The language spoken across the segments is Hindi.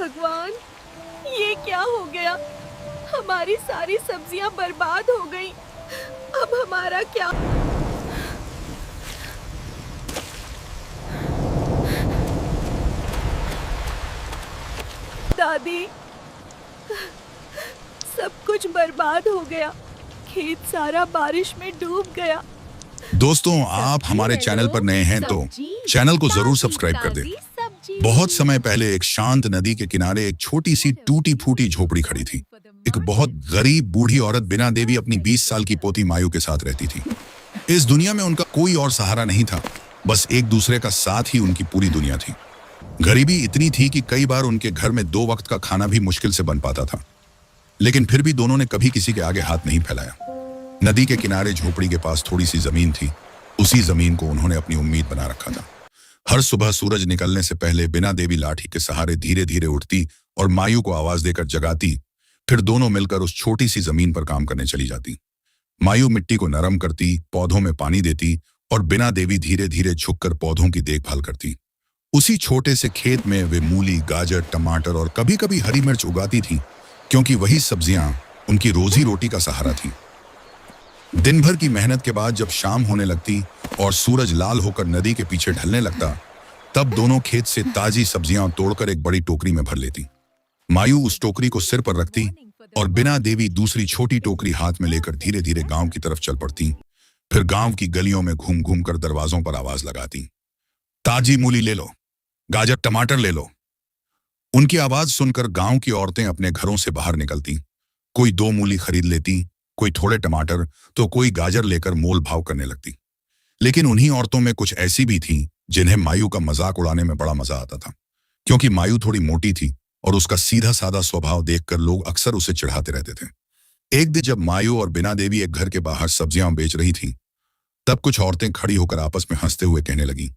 भगवान, ये क्या हो गया? हमारी सारी सब्जियां बर्बाद हो गईं। अब हमारा क्या? दादी, सब कुछ बर्बाद हो गया। खेत सारा बारिश में डूब गया। दोस्तों, आप हमारे चैनल पर नए हैं तो चैनल को जरूर सब्सक्राइब कर दें। बहुत समय पहले एक शांत नदी के किनारे एक छोटी सी टूटी फूटी झोपड़ी खड़ी थी। एक बहुत गरीब बूढ़ी औरत बिना देवी अपनी 20 साल की पोती मायू के साथ रहती थी। इस दुनिया में उनका कोई और सहारा नहीं था, बस एक दूसरे का साथ ही उनकी पूरी दुनिया थी। गरीबी इतनी थी कि कई बार उनके घर में 2 वक्त का खाना भी मुश्किल से बन पाता था, लेकिन फिर भी दोनों ने कभी किसी के आगे हाथ नहीं फैलाया। नदी के किनारे झोपड़ी के पास थोड़ी सी जमीन थी। उसी जमीन को उन्होंने अपनी उम्मीद बना रखा था। हर सुबह सूरज निकलने से पहले बिना देवी लाठी के सहारे धीरे धीरे उठती और मायू को आवाज देकर जगाती। फिर दोनों मिलकर उस छोटी सी जमीन पर काम करने चली जाती। मायू मिट्टी को नरम करती, पौधों में पानी देती और बिना देवी धीरे धीरे झुककर पौधों की देखभाल करती। उसी छोटे से खेत में वे मूली, गाजर, टमाटर और कभी कभी हरी मिर्च उगाती थी, क्योंकि वही सब्जियां उनकी रोजी रोटी का सहारा थी। दिन भर की मेहनत के बाद जब शाम होने लगती और सूरज लाल होकर नदी के पीछे ढलने लगता, तब दोनों खेत से ताजी सब्जियां तोड़कर एक बड़ी टोकरी में भर लेती। मायू उस टोकरी को सिर पर रखती और बिना देवी दूसरी छोटी टोकरी हाथ में लेकर धीरे धीरे गांव की तरफ चल पड़ती। फिर गांव की गलियों में घूम घूम कर दरवाजों पर आवाज लगाती, ताजी मूली ले लो, गाजर टमाटर ले लो। उनकी आवाज सुनकर गांव की औरतें अपने घरों से बाहर निकलती। कोई 2 मूली खरीद लेती, कोई थोड़े टमाटर, तो कोई गाजर लेकर मोल भाव करने लगती। लेकिन उन्हीं औरतों में कुछ ऐसी भी थीं जिन्हें मायू का मजाक उड़ाने में बड़ा मजा आता था, क्योंकि मायू थोड़ी मोटी थी और उसका सीधा साधा स्वभाव देखकर लोग अक्सर उसे चिढ़ाते रहते थे। एक दिन जब मायू और बिना देवी एक घर के बाहर सब्जियां बेच रही थी, तब कुछ औरतें खड़ी होकर आपस में हंसते हुए कहने लगी,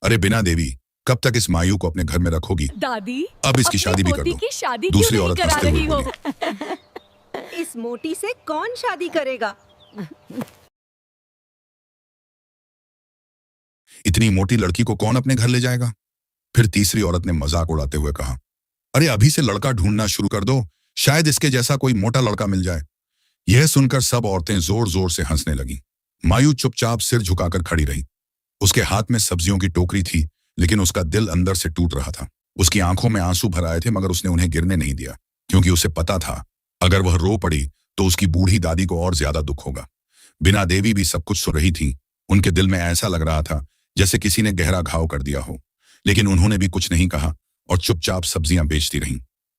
अरे बिना देवी, कब तक इस मायू को अपने घर में रखोगी? दादी, अब इसकी शादी भी कर दो। दूसरी औरत हंसते हुए बोली, इस मोटी से कौन शादी करेगा? इतनी मोटी लड़की को कौन अपने घर ले जाएगा? फिर तीसरी औरत ने मजाक उड़ाते हुए कहा, अरे अभी से लड़का ढूंढना शुरू कर दो, शायद इसके जैसा कोई मोटा लड़का मिल जाए। यह सुनकर सब औरतें जोर जोर से हंसने लगी। मायू चुपचाप सिर झुकाकर खड़ी रही। उसके हाथ में सब्जियों की टोकरी थी, लेकिन उसका दिल अंदर से टूट रहा था। उसकी आंखों में आंसू भर आए थे, मगर उसने उन्हें गिरने नहीं दिया, क्योंकि उसे पता था अगर वह रो पड़ी तो उसकी बूढ़ी दादी को और ज्यादा दुख होगा। बिना देवी भी सब कुछ सुन रही थी। उनके दिल में ऐसा लग रहा था जैसे किसी ने गहरा घाव कर दिया हो, लेकिन उन्होंने भी कुछ नहीं कहा और चुपचाप सब्जियां बेचती रहीं।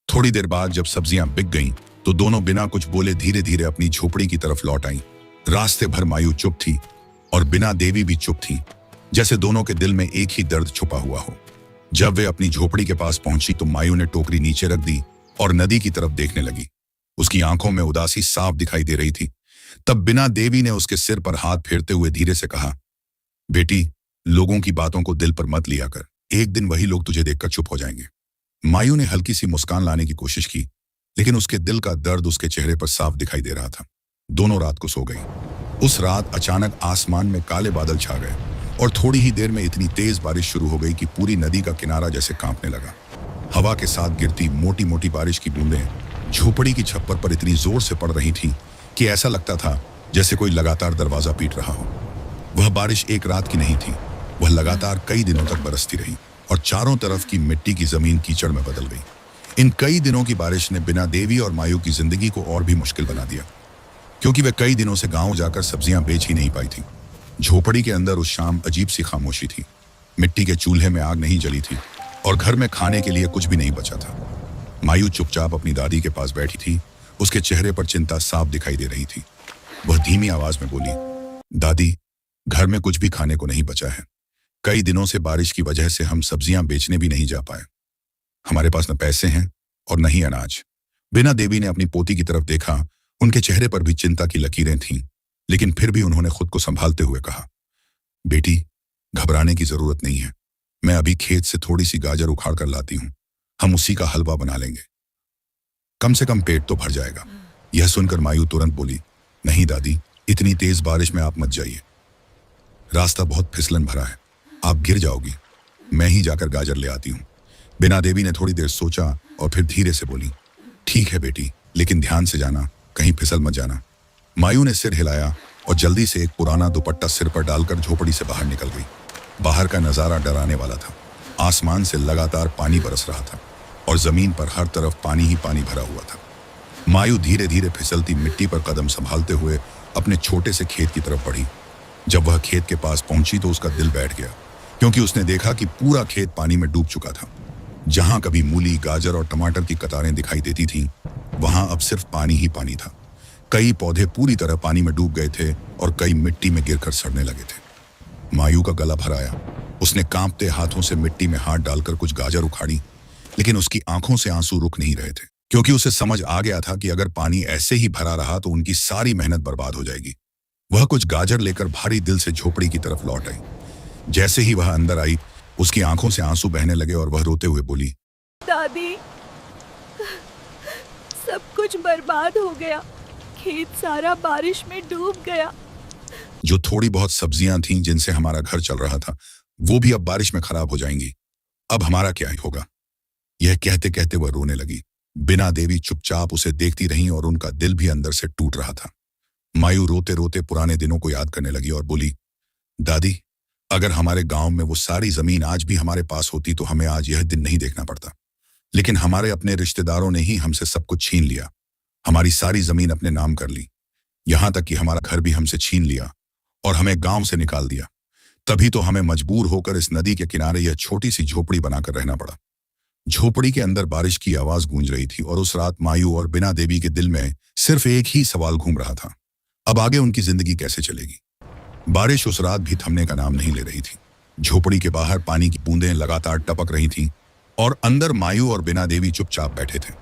थोड़ी देर बाद जब सब्जियां बिक गईं, तो दोनों बिना कुछ बोले धीरे धीरे अपनी झोपड़ी की तरफ लौट आईं। रास्ते भर मायू चुप थी और बिना देवी भी चुप थी, जैसे दोनों के दिल में एक ही दर्द छुपा हुआ हो। जब वे अपनी झोपड़ी के पास पहुंची तो मायू ने टोकरी नीचे रख दी और नदी की तरफ देखने लगी। उसकी आंखों में उदासी साफ दिखाई दे रही थी। तब बिना देवी ने उसके सिर पर हाथ फेरते हुए धीरे से कहा, बेटी, लोगों की बातों को दिल पर मत लिया कर, एक दिन वही लोग तुझे देखकर चुप हो जाएंगे। मायू ने हल्की सी मुस्कान लाने की कोशिश की, लेकिन उसके दिल का दर्द उसके चेहरे पर साफ दिखाई दे रहा था। दोनों रात को सो गई। उस रात अचानक आसमान में काले बादल छा गए और थोड़ी ही देर में इतनी तेज बारिश शुरू हो गई कि पूरी नदी का किनारा जैसे कांपने लगा। हवा के साथ गिरती मोटी मोटी बारिश की बूंदें झोपड़ी की छप्पर पर इतनी जोर से पड़ रही थी कि ऐसा लगता था जैसे कोई लगातार दरवाजा पीट रहा हो। वह बारिश एक रात की नहीं थी, वह लगातार कई दिनों तक बरसती रही और चारों तरफ की मिट्टी की जमीन कीचड़ में बदल गई। इन कई दिनों की बारिश ने बिना देवी और मायू की जिंदगी को और भी मुश्किल बना दिया, क्योंकि वे कई दिनों से गांव जाकर सब्जियां बेच ही नहीं पाई थी। झोपड़ी के अंदर उस शाम अजीब सी खामोशी थी। मिट्टी के चूल्हे में आग नहीं जली थी और घर में खाने के लिए कुछ भी नहीं बचा था। मायू चुपचाप अपनी दादी के पास बैठी थी। उसके चेहरे पर चिंता साफ दिखाई दे रही थी। वह धीमी आवाज में बोली, दादी, घर में कुछ भी खाने को नहीं बचा है। कई दिनों से बारिश की वजह से हम सब्जियां बेचने भी नहीं जा पाए। हमारे पास न पैसे हैं और न ही अनाज। बिना देवी ने अपनी पोती की तरफ देखा। उनके चेहरे पर भी चिंता की लकीरें थीं, लेकिन फिर भी उन्होंने खुद को संभालते हुए कहा, बेटी, घबराने की जरूरत नहीं है। मैं अभी खेत से थोड़ी सी गाजर उखाड़ कर लाती हूं। हम उसी का हलवा बना लेंगे, कम से कम पेट तो भर जाएगा। यह सुनकर मायू तुरंत बोली, नहीं दादी, इतनी तेज बारिश में आप मत जाइए। रास्ता बहुत फिसलन भरा है, आप गिर जाओगी। मैं ही जाकर गाजर ले आती हूँ। बिना देवी ने थोड़ी देर सोचा और फिर धीरे से बोली, ठीक है बेटी, लेकिन ध्यान से जाना, कहीं फिसल मत जाना। मायू ने सिर हिलाया और जल्दी से एक पुराना दुपट्टा सिर पर डालकर झोपड़ी से बाहर निकल गई। बाहर का नजारा डराने वाला था। आसमान से लगातार पानी बरस रहा था और जमीन पर हर तरफ पानी ही पानी भरा हुआ था। मायू धीरे धीरे फिसलती मिट्टी पर कदम संभालते हुए अपने छोटे से खेत की तरफ बढ़ी। जब वह खेत के पास पहुंची तो उसका दिल बैठ गया, क्योंकि उसने देखा कि पूरा खेत पानी में डूब चुका था। जहां कभी मूली, गाजर और टमाटर की कतारें दिखाई देती थीं, वहां अब सिर्फ पानी ही पानी था। कई पौधे पूरी तरह पानी में डूब गए थे और कई मिट्टी में गिरकर सड़ने लगे थे। मायू का गला भर आया। उसने कांपते हाथों से मिट्टी में हाथ डालकर कुछ गाजर उखाड़ी, लेकिन उसकी आंखों से आंसू रुक नहीं रहे थे, क्योंकि उसे समझ आ गया था कि अगर पानी ऐसे ही भरा रहा तो उनकी सारी मेहनत बर्बाद हो जाएगी। वह कुछ गाजर लेकर भारी दिल से झोपड़ी की तरफ लौट आई। जैसे ही वह अंदर आई, उसकी आंखों से आंसू बहने लगे और वह रोते हुए बोली, दादी, सब कुछ बर्बाद हो गया। खेत सारा बारिश में डूब गया। जो थोड़ी बहुत सब्जियां थीं जिनसे हमारा घर चल रहा था, वो भी अब बारिश में खराब हो जाएंगी। अब हमारा क्या होगा? यह कहते कहते वह रोने लगी। बिना देवी चुपचाप उसे देखती रहीं और उनका दिल भी अंदर से टूट रहा था। मायू रोते रोते पुराने दिनों को याद करने लगी और बोली, दादी, अगर हमारे गांव में वो सारी जमीन आज भी हमारे पास होती तो हमें आज यह दिन नहीं देखना पड़ता। लेकिन हमारे अपने रिश्तेदारों ने ही हमसे सब कुछ छीन लिया। हमारी सारी जमीन अपने नाम कर ली, यहां तक कि हमारा घर भी हमसे छीन लिया और हमें गांव से निकाल दिया। तभी तो हमें मजबूर होकर इस नदी के किनारे यह छोटी सी झोपड़ी बनाकर रहना पड़ा। झोपड़ी के अंदर बारिश की आवाज गूंज रही थी और उस रात मायू और बिना देवी के दिल में सिर्फ एक ही सवाल घूम रहा था, अब आगे उनकी जिंदगी कैसे चलेगी। बारिश उस रात भी थमने का नाम नहीं ले रही थी। झोपड़ी के बाहर पानी की बूंदें लगातार टपक रही थीं और अंदर मायू और बिना देवी चुपचाप बैठे थे।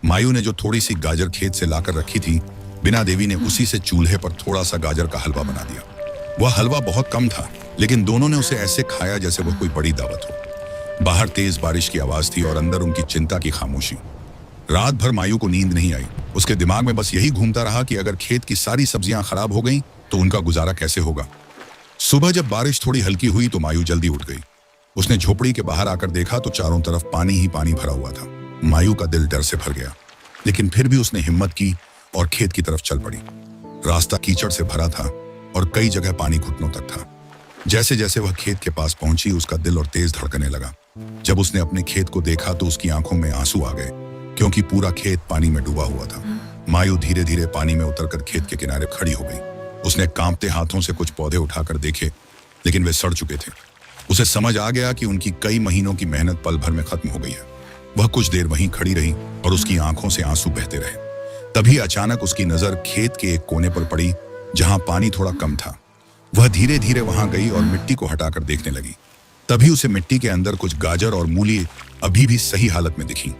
मायू ने जो थोड़ी सी गाजर खेत से लाकर रखी थी, बिना देवी ने उसी से चूल्हे पर थोड़ा सा गाजर का हलवा बना दिया। वह हलवा बहुत कम था, लेकिन दोनों ने उसे ऐसे खाया जैसे वह कोई बड़ी दावत हो। बाहर तेज बारिश की आवाज थी और अंदर उनकी चिंता की खामोशी। रात भर मायू को नींद नहीं आई। उसके दिमाग में बस यही घूमता रहा कि अगर खेत की सारी सब्जियां खराब हो गईं तो उनका गुजारा कैसे होगा। सुबह जब बारिश थोड़ी हल्की हुई तो मायू जल्दी उठ गई। उसने झोपड़ी के बाहर आकर देखा तो चारों तरफ पानी ही पानी भरा हुआ था। मायू का दिल डर से भर गया, लेकिन फिर भी उसने हिम्मत की और खेत की तरफ चल पड़ी। रास्ता कीचड़ से भरा था और कई जगह पानी घुटनों तक था। जैसे जैसे वह खेत के पास पहुंची, उसका दिल और तेज धड़कने लगा। जब उसने अपने खेत को देखा तो उसकी आंखों में आंसू आ गए, क्योंकि पूरा खेत पानी में डूबा हुआ था। मायू धीरे धीरे पानी में उतरकर खेत के किनारे खड़ी हो गई। उसने कांपते हाथों से कुछ पौधे उठाकर देखे, लेकिन वे सड़ चुके थे। उसे समझ आ गया कि उनकी कई महीनों की मेहनत पल भर में खत्म हो गई है। वह कुछ देर वहीं खड़ी रही और उसकी आंखों से आंसू बहते रहे। तभी अचानक उसकी नजर खेत के एक कोने पर पड़ी, जहां पानी थोड़ा कम था। वह धीरे धीरे वहां गई और मिट्टी को हटाकर देखने लगी। तभी उसे मिट्टी के अंदर कुछ गाजर और मूली अभी भी सही हालत में दिखी।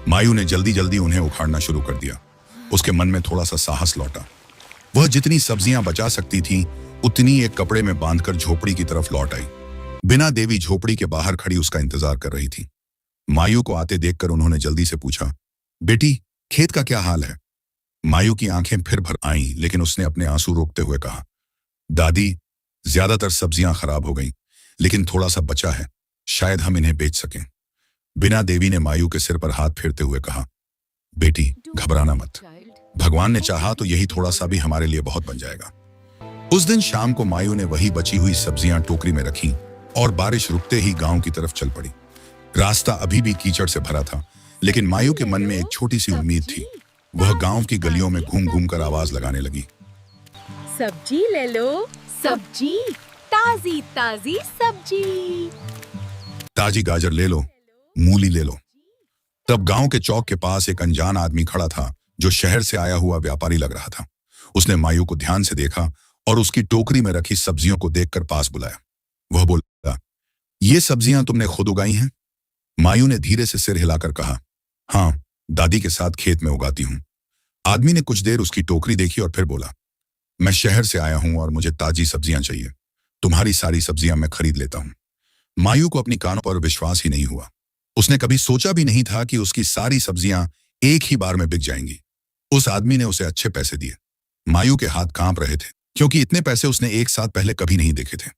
मायू ने जल्दी जल्दी उन्हें उखाड़ना शुरू कर दिया। उसके मन में थोड़ा सा साहस लौटा। वह जितनी सब्जियां बचा सकती थी उतनी एक कपड़े में बांधकर झोपड़ी की तरफ लौट आई। बिना देवी झोपड़ी के बाहर खड़ी उसका इंतजार कर रही थी। मायू को आते देखकर उन्होंने जल्दी से पूछा, बेटी, खेत का क्या हाल है? मायू की आंखें फिर भर आईं, लेकिन उसने अपने आंसू रोकते हुए कहा, दादी, ज्यादातर सब्जियां खराब हो गईं, लेकिन थोड़ा सा बचा है, शायद हम इन्हें बेच सकें। बिना देवी ने मायू के सिर पर हाथ फेरते हुए कहा, बेटी, घबराना मत। भगवान ने चाहा तो यही थोड़ा सा भी हमारे लिए बहुत बन जाएगा। उस दिन शाम को मायू ने वही बची हुई सब्जियां टोकरी में रखी और बारिश रुकते ही गांव की तरफ चल पड़ी। रास्ता अभी भी कीचड़ से भरा था, लेकिन मायू के मन में एक छोटी सी उम्मीद थी। वह गांव की गलियों में घूम घूम कर आवाज लगाने लगी, सब्जी ले लो, सब्जी, ताजी ताजी सब्जी। ताजी गाजर ले लो, मूली ले लो। तब गांव के चौक के पास एक अनजान आदमी खड़ा था, जो शहर से आया हुआ व्यापारी लग रहा था। उसने मायू को ध्यान से देखा और उसकी टोकरी में रखी सब्जियों को देखकर पास बुलाया। वह बोला, ये सब्जियां तुमने खुद उगाई हैं? मायू ने धीरे से सिर हिलाकर कहा, हाँ, दादी के साथ खेत में उगाती हूं। आदमी ने कुछ देर उसकी टोकरी देखी और फिर बोला, मैं शहर से आया हूं और मुझे ताजी सब्जियां चाहिए। तुम्हारी सारी सब्जियां मैं खरीद लेता हूं। मायू को अपनी कानों पर विश्वास ही नहीं हुआ। उसने कभी सोचा भी नहीं था कि उसकी सारी सब्जियां एक ही बार में बिक जाएंगी। उस आदमी ने उसे अच्छे पैसे दिए। मायू के हाथ कांप रहे थे, क्योंकि इतने पैसे उसने एक साथ पहले कभी नहीं देखे थे।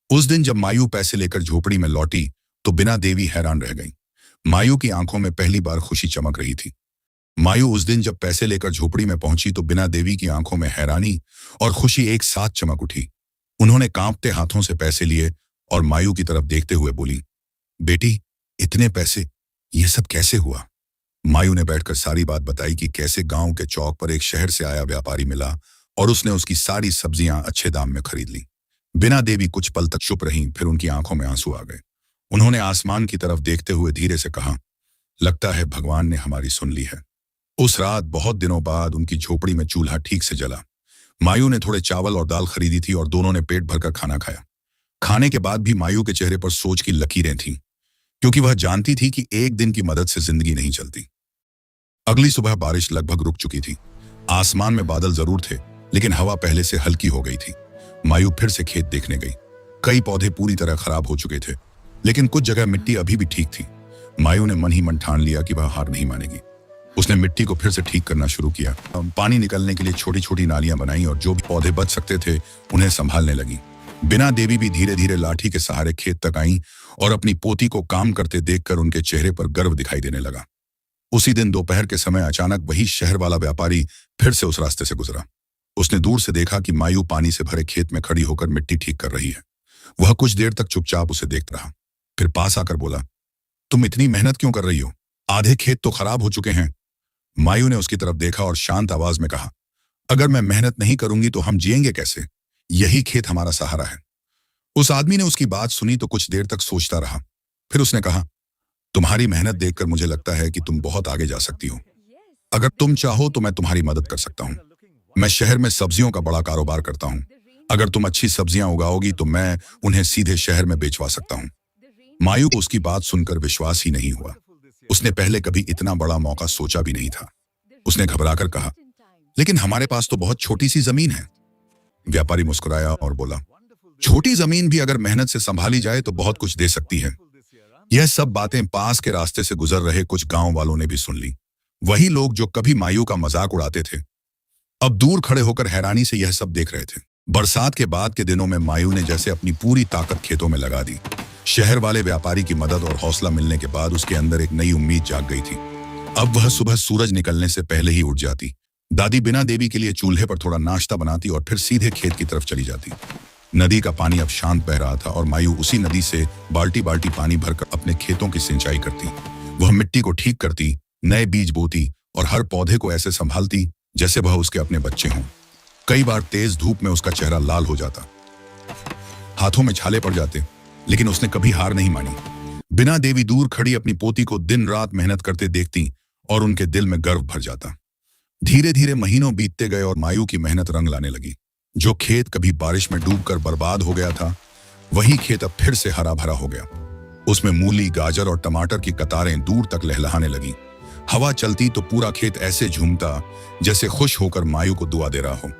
उस दिन जब मायू पैसे लेकर झोपड़ी में लौटी तो बिना देवी हैरान रह गई। मायू की आंखों में पहली बार खुशी चमक रही थी। मायू उस दिन जब पैसे लेकर झोपड़ी में पहुंची तो बिना देवी की आंखों में हैरानी और खुशी एक साथ चमक उठी। उन्होंने कांपते हाथों से पैसे लिए और मायू की तरफ देखते हुए बोली, बेटी, इतने पैसे, ये सब कैसे हुआ? मायू ने बैठकर सारी बात बताई कि कैसे गांव के चौक पर एक शहर से आया व्यापारी मिला और उसने उसकी सारी सब्जियां अच्छे दाम में खरीद ली। बिना देवी कुछ पल तक चुप रहीं, फिर उनकी आंखों में आंसू आ गए। उन्होंने आसमान की तरफ देखते हुए धीरे से कहा, लगता है भगवान ने हमारी सुन ली है। उस रात बहुत दिनों बाद उनकी झोपड़ी में चूल्हा ठीक से जला। मायू ने थोड़े चावल और दाल खरीदी थी और दोनों ने पेट भरकर खाना खाया। खाने के बाद भी मायू के चेहरे पर सोच की लकीरें थीं, क्योंकि वह जानती थी कि एक दिन की मदद से जिंदगी नहीं चलती। अगली सुबह बारिश लगभग रुक चुकी थी। आसमान में बादल जरूर थे, लेकिन हवा पहले से हल्की हो गई थी। मायू फिर से खेत देखने गई। कई पौधे पूरी तरह खराब हो चुके थे, लेकिन कुछ जगह मिट्टी अभी भी ठीक थी। मायू ने मन ही मन ठान लिया कि वह हार नहीं मानेगी। उसने मिट्टी को फिर से ठीक करना शुरू किया। पानी निकलने के लिए छोटी छोटी नालियां बनाई और जो भी पौधे बच सकते थे उन्हें संभालने लगी। बिना देवी भी धीरे धीरे लाठी के सहारे खेत तक आईं और अपनी पोती को काम करते देखकर उनके चेहरे पर गर्व दिखाई देने लगा। उसी दिन दोपहर के समय अचानक वही शहर वाला व्यापारी फिर से उस रास्ते से गुजरा। उसने दूर से देखा कि मायू पानी से भरे खेत में खड़ी होकर मिट्टी ठीक कर रही है। वह कुछ देर तक चुपचाप उसे देखता रहा, फिर पास आकर बोला, तुम इतनी मेहनत क्यों कर रही हो? आधे खेत तो खराब हो चुके हैं। मायू ने उसकी तरफ देखा और शांत आवाज में कहा, अगर मैं मेहनत नहीं करूंगी तो हम जिएंगे कैसे? यही खेत हमारा सहारा है। उस आदमी ने उसकी बात सुनी तो कुछ देर तक सोचता रहा। फिर उसने कहा, तुम्हारी मेहनत देखकर मुझे लगता है कि तुम बहुत आगे जा सकती हो। अगर तुम चाहो तो मैं तुम्हारी मदद कर सकता हूं। मैं शहर में सब्जियों का बड़ा कारोबार करता हूं। अगर तुम अच्छी सब्जियां उगाओगी तो मैं उन्हें सीधे शहर में बेचवा सकता हूं। मायू को उसकी बात सुनकर विश्वास ही नहीं हुआ। उसने पहले कभी इतना बड़ा मौका सोचा भी नहीं था। उसने घबराकर कहा, लेकिन हमारे पास तो बहुत छोटी सी जमीन है। व्यापारी मुस्कुराया और बोला, छोटी जमीन भी अगर मेहनत से संभाली जाए तो बहुत कुछ दे सकती है। यह सब बातें पास के रास्ते से गुजर रहे कुछ गांव वालों ने भी सुन ली। वही लोग जो कभी मायू का मजाक उड़ाते थे, अब दूर खड़े होकर हैरानी से यह सब देख रहे थे। बरसात के बाद के दिनों में मायू ने जैसे अपनी पूरी ताकत खेतों में लगा दी। शहर वाले व्यापारी की मदद और हौसला मिलने के बाद उसके अंदर एक नई उम्मीद जाग गई थी। अब वह सुबह सूरज निकलने से पहले ही उठ जाती। दादी बिना देवी के लिए चूल्हे पर थोड़ा नाश्ता बनाती और फिर सीधे खेत की तरफ चली जाती। नदी का पानी अब शांत बह रहा था और मायू उसी नदी से बाल्टी बाल्टी पानी भरकर अपने खेतों की सिंचाई करती। वह मिट्टी को ठीक करती, नए बीज बोती और हर पौधे को ऐसे संभालती जैसे वह उसके अपने बच्चे हों। कई बार तेज धूप में उसका चेहरा लाल हो जाता, हाथों में छाले पड़ जाते, लेकिन उसने कभी हार नहीं मानी। बिना देवी दूर खड़ी अपनी पोती को दिन रात मेहनत करते देखती और उनके दिल में गर्व भर जाता। धीरे धीरे महीनों बीतते गए और मायू की मेहनत रंग लाने लगी। जो खेत कभी बारिश में डूबकर बर्बाद हो गया था, वही खेत अब फिर से हरा भरा हो गया। उसमें मूली, गाजर और टमाटर की कतारें दूर तक लहलहाने लगी। हवा चलती तो पूरा खेत ऐसे झूमता जैसे खुश होकर मायू को दुआ दे रहा हो।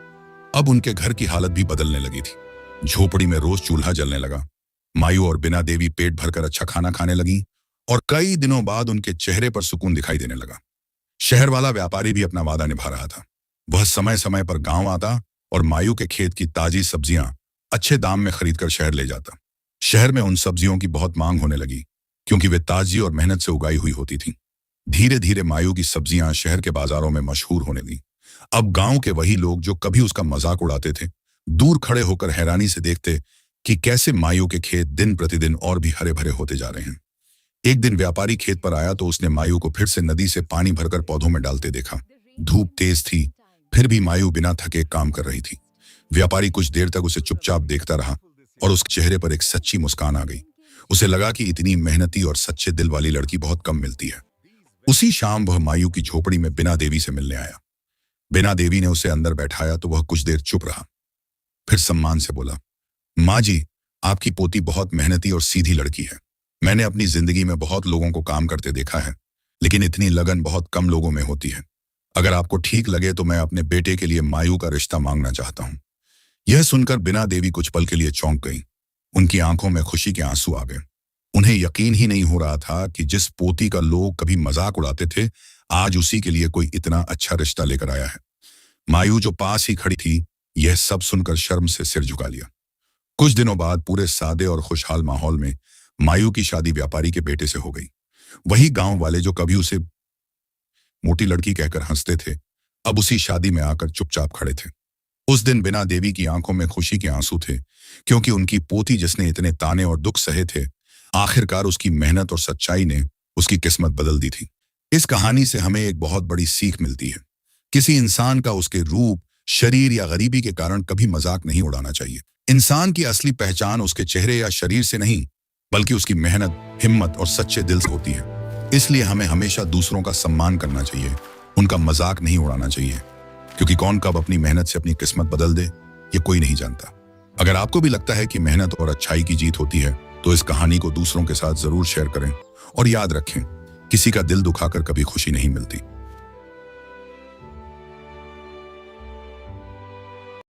अब उनके घर की हालत भी बदलने लगी थी। झोपड़ी में रोज चूल्हा जलने लगा। मायू और बिना देवी पेट भरकर अच्छा खाना खाने लगी और कई दिनों बाद उनके चेहरे पर सुकून दिखाई देने लगा। शहर वाला व्यापारी भी अपना वादा निभा रहा था। वह समय समय पर गांव आता और मायू के खेत की ताजी सब्जियां अच्छे दाम में खरीदकर शहर ले जाता। शहर में उन सब्जियों की बहुत मांग होने लगी, क्योंकि वे ताजी और मेहनत से उगाई हुई होती थीं। धीरे धीरे मायू की सब्जियां शहर के बाजारों में मशहूर होने लगी। अब गांव के वही लोग जो कभी उसका मजाक उड़ाते थे, दूर खड़े होकर हैरानी से देखते कि कैसे मायू के खेत दिन प्रतिदिन और भी हरे भरे होते जा रहे हैं। एक दिन व्यापारी खेत पर आया तो उसने मायू को फिर से नदी से पानी भरकर पौधों में डालते देखा। धूप तेज थी, फिर भी मायू बिना थके काम कर रही थी। व्यापारी कुछ देर तक उसे चुपचाप देखता रहा और उसके चेहरे पर एक सच्ची मुस्कान आ गई। उसे लगा कि इतनी मेहनती और सच्चे दिल वाली लड़की बहुत कम मिलती है। उसी शाम वह मायू की झोपड़ी में बिना देवी से मिलने आया। बिना देवी ने उसे अंदर बैठाया तो वह कुछ देर चुप रहा, फिर सम्मान से बोला, माँ जी, आपकी पोती बहुत मेहनती और सीधी लड़की है। मैंने अपनी जिंदगी में बहुत लोगों को काम करते देखा है, लेकिन इतनी लगन बहुत कम लोगों में होती है। अगर आपको ठीक लगे तो मैं अपने बेटे के लिए मायू का रिश्ता मांगना चाहता हूँ। यह सुनकर बिना देवी कुछ पल के लिए चौंक गई। उनकी आंखों में खुशी के आंसू आ गए। उन्हें यकीन ही नहीं हो रहा था कि जिस पोती का लोग कभी मजाक उड़ाते थे, आज उसी के लिए कोई इतना अच्छा रिश्ता लेकर आया है। मायू जो पास ही खड़ी थी, यह सब सुनकर शर्म से सिर झुका लिया। कुछ दिनों बाद पूरे सादे और खुशहाल माहौल में मायू की शादी व्यापारी के बेटे से हो गई। वही गांव वाले जो कभी उसे मोटी लड़की कहकर हंसते थे, अब उसी शादी में आकर चुपचाप खड़े थे। उस दिन बिना देवी की आंखों में खुशी के आंसू थे, क्योंकि उनकी पोती जिसने इतने ताने और दुख सहे थे, आखिरकार उसकी मेहनत और सच्चाई ने उसकी किस्मत बदल दी थी। इस कहानी से हमें एक बहुत बड़ी सीख मिलती है। किसी इंसान का उसके रूप, शरीर या गरीबी के कारण कभी मजाक नहीं उड़ाना चाहिए। इंसान की असली पहचान उसके चेहरे या शरीर से नहीं, बल्कि उसकी मेहनत, हिम्मत और सच्चे दिल से होती है। इसलिए हमें हमेशा दूसरों का सम्मान करना चाहिए, उनका मजाक नहीं उड़ाना चाहिए, क्योंकि कौन कब अपनी मेहनत से अपनी किस्मत बदल दे, ये कोई नहीं जानता। अगर आपको भी लगता है कि मेहनत और अच्छाई की जीत होती है, तो इस कहानी को दूसरों के साथ जरूर शेयर करें और याद रखें, किसी का दिल दुखाकर कभी खुशी नहीं मिलती।